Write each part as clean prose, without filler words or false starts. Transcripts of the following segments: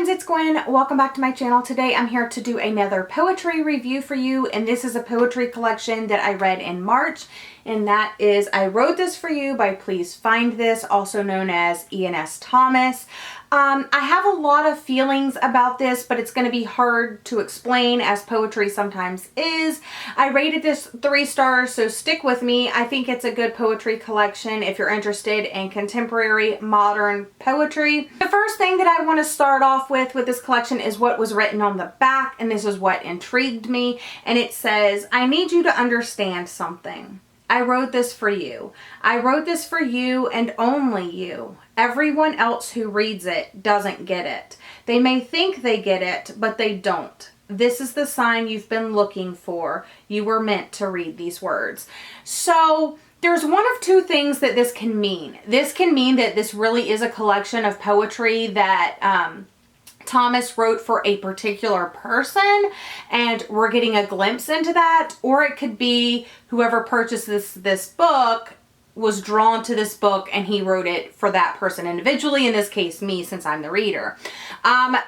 friends, it's Gwen. Welcome back to my channel. Today I'm here to do another poetry review for you, and this is a poetry collection that I read in March, and that is I Wrote This For You by Please Find This, also known as Iain S. I have a lot of feelings about this, but it's going to be hard to explain, as poetry sometimes is. I rated this 3 stars, so stick with me. I think it's a good poetry collection if you're interested in contemporary modern poetry. The first thing that I want to start off with this collection is what was written on the back, and this is what intrigued me. And it says, I need you to understand something. I wrote this for you. I wrote this for you and only you. Everyone else who reads it doesn't get it. They may think they get it, but they don't. This is the sign you've been looking for. You were meant to read these words. So there's one of two things that this can mean. This can mean that this really is a collection of poetry that Thomas wrote for a particular person, and we're getting a glimpse into that. Or it could be whoever purchased this book was drawn to this book and he wrote it for that person individually, in this case me, since I'm the reader.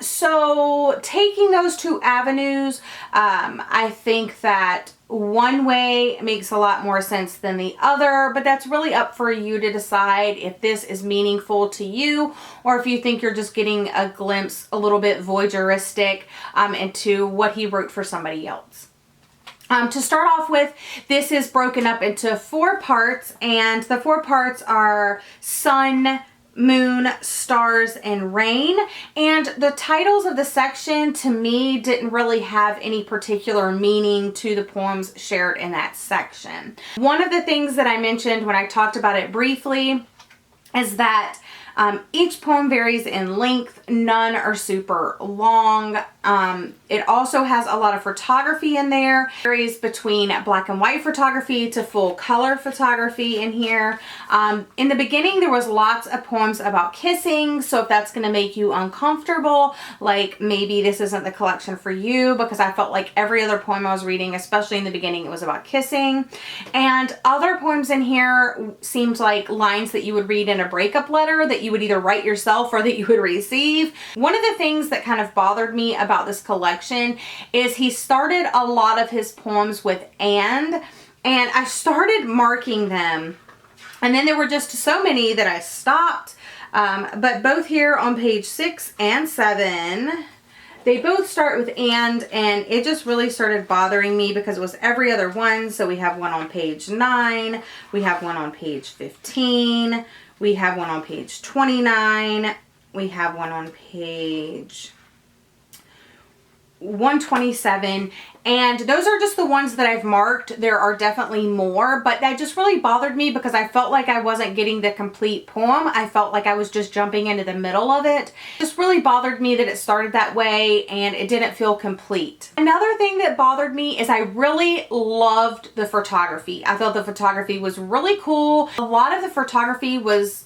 So taking those two avenues, I think that one way makes a lot more sense than the other, but that's really up for you to decide if this is meaningful to you, or if you think you're just getting a glimpse, a little bit voyeuristic, into what he wrote for somebody else. To start off with, this is broken up into 4 parts, and the 4 parts are sun, moon, stars, and rain. And the titles of the section to me didn't really have any particular meaning to the poems shared in that section. One of the things that I mentioned when I talked about it briefly is that each poem varies in length. None are super long. It also has a lot of photography in there. It varies between black and white photography to full color photography in here. In the beginning, there was lots of poems about kissing. So if that's going to make you uncomfortable, like maybe this isn't the collection for you, because I felt like every other poem I was reading, especially in the beginning, it was about kissing. And other poems in here seemed like lines that you would read in a breakup letter that you would either write yourself or that you would receive. One of the things that kind of bothered me about this collection is he started a lot of his poems with and I started marking them, and then there were just so many that I stopped. But both here on page 6 and 7, they both start with and it just really started bothering me because it was every other one. So we have one on page 9, we have one on page 15, we have one on page 29, we have one on page 127, and those are just the ones that I've marked. There are definitely more, but that just really bothered me because I felt like I wasn't getting the complete poem. I felt like I was just jumping into the middle of it. It just really bothered me that it started that way and it didn't feel complete. Another thing that bothered me is I really loved the photography. I thought the photography was really cool. A lot of the photography was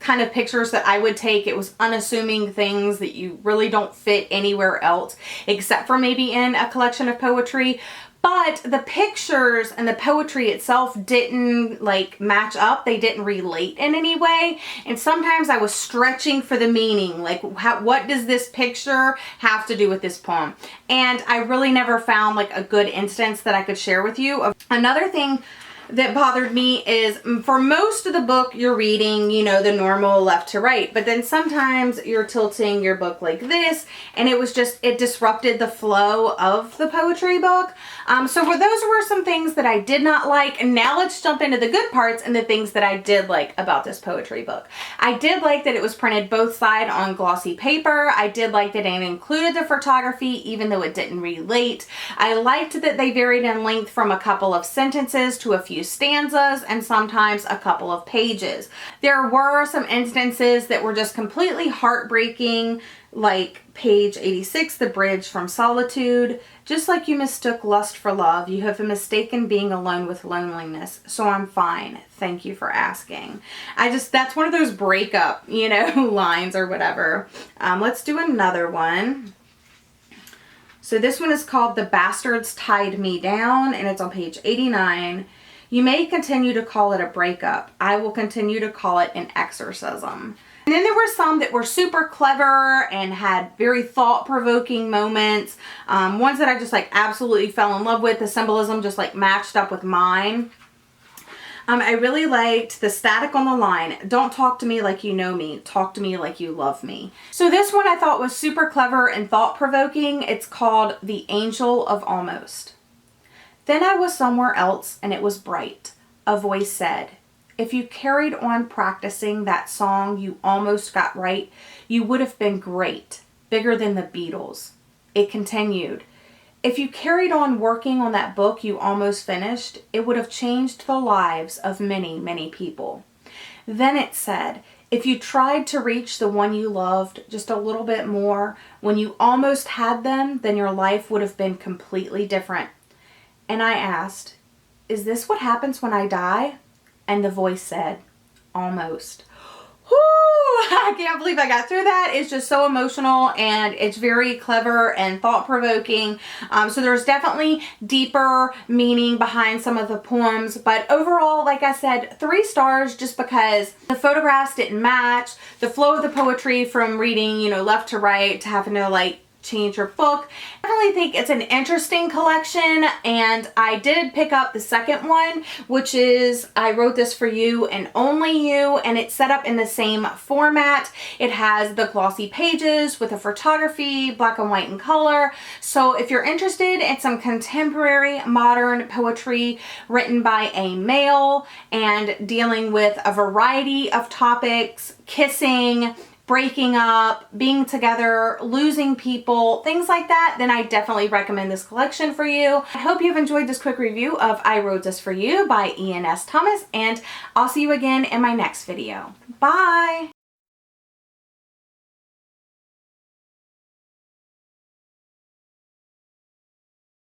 kind of pictures that I would take. It was unassuming things that you really don't fit anywhere else except for maybe in a collection of poetry. But the pictures and the poetry itself didn't like match up. They didn't relate in any way. And sometimes I was stretching for the meaning. Like, what does this picture have to do with this poem? And I really never found like a good instance that I could share with you. Another thing that bothered me is for most of the book you're reading, you know, the normal left to right, but then sometimes you're tilting your book like this, and it disrupted the flow of the poetry book. So those were some things that I did not like, and now let's jump into the good parts and the things that I did like about this poetry book. I did like that it was printed both sides on glossy paper. I did like that it included the photography even though it didn't relate. I liked that they varied in length from a couple of sentences to a few stanzas and sometimes a couple of pages. There were some instances that were just completely heartbreaking, like page 86, the bridge from solitude. Just like you mistook lust for love, you have mistaken being alone with loneliness. So I'm fine. Thank you for asking. That's one of those breakup, you know, lines or whatever. Let's do another one. So this one is called The Bastards Tied Me Down, and it's on page 89. You may continue to call it a breakup. I will continue to call it an exorcism. And then there were some that were super clever and had very thought-provoking moments. Ones that I just like absolutely fell in love with. The symbolism just like matched up with mine. I really liked the static on the line. Don't talk to me like you know me. Talk to me like you love me. So this one I thought was super clever and thought-provoking. It's called The Angel of Almost. Then I was somewhere else and it was bright. A voice said, if you carried on practicing that song you almost got right, you would have been great, bigger than the Beatles. It continued, if you carried on working on that book you almost finished, it would have changed the lives of many, many people. Then it said, if you tried to reach the one you loved just a little bit more when you almost had them, then your life would have been completely different. And I asked, is this what happens when I die? And the voice said, almost. Whoo! I can't believe I got through that. It's just so emotional and it's very clever and thought-provoking. So there's definitely deeper meaning behind some of the poems. But overall, like I said, 3 stars just because the photographs didn't match. The flow of the poetry from reading, you know, left to right to having to like change your book. I definitely think it's an interesting collection, and I did pick up the second one, which is I Wrote This For You and Only You, and it's set up in the same format. It has the glossy pages with the photography, black and white and color. So if you're interested in some contemporary modern poetry written by a male and dealing with a variety of topics, kissing, breaking up, being together, losing people, things like that, then I definitely recommend this collection for you. I hope you've enjoyed this quick review of I Wrote This For You by Iain S. Thomas, and I'll see you again in my next video. Bye!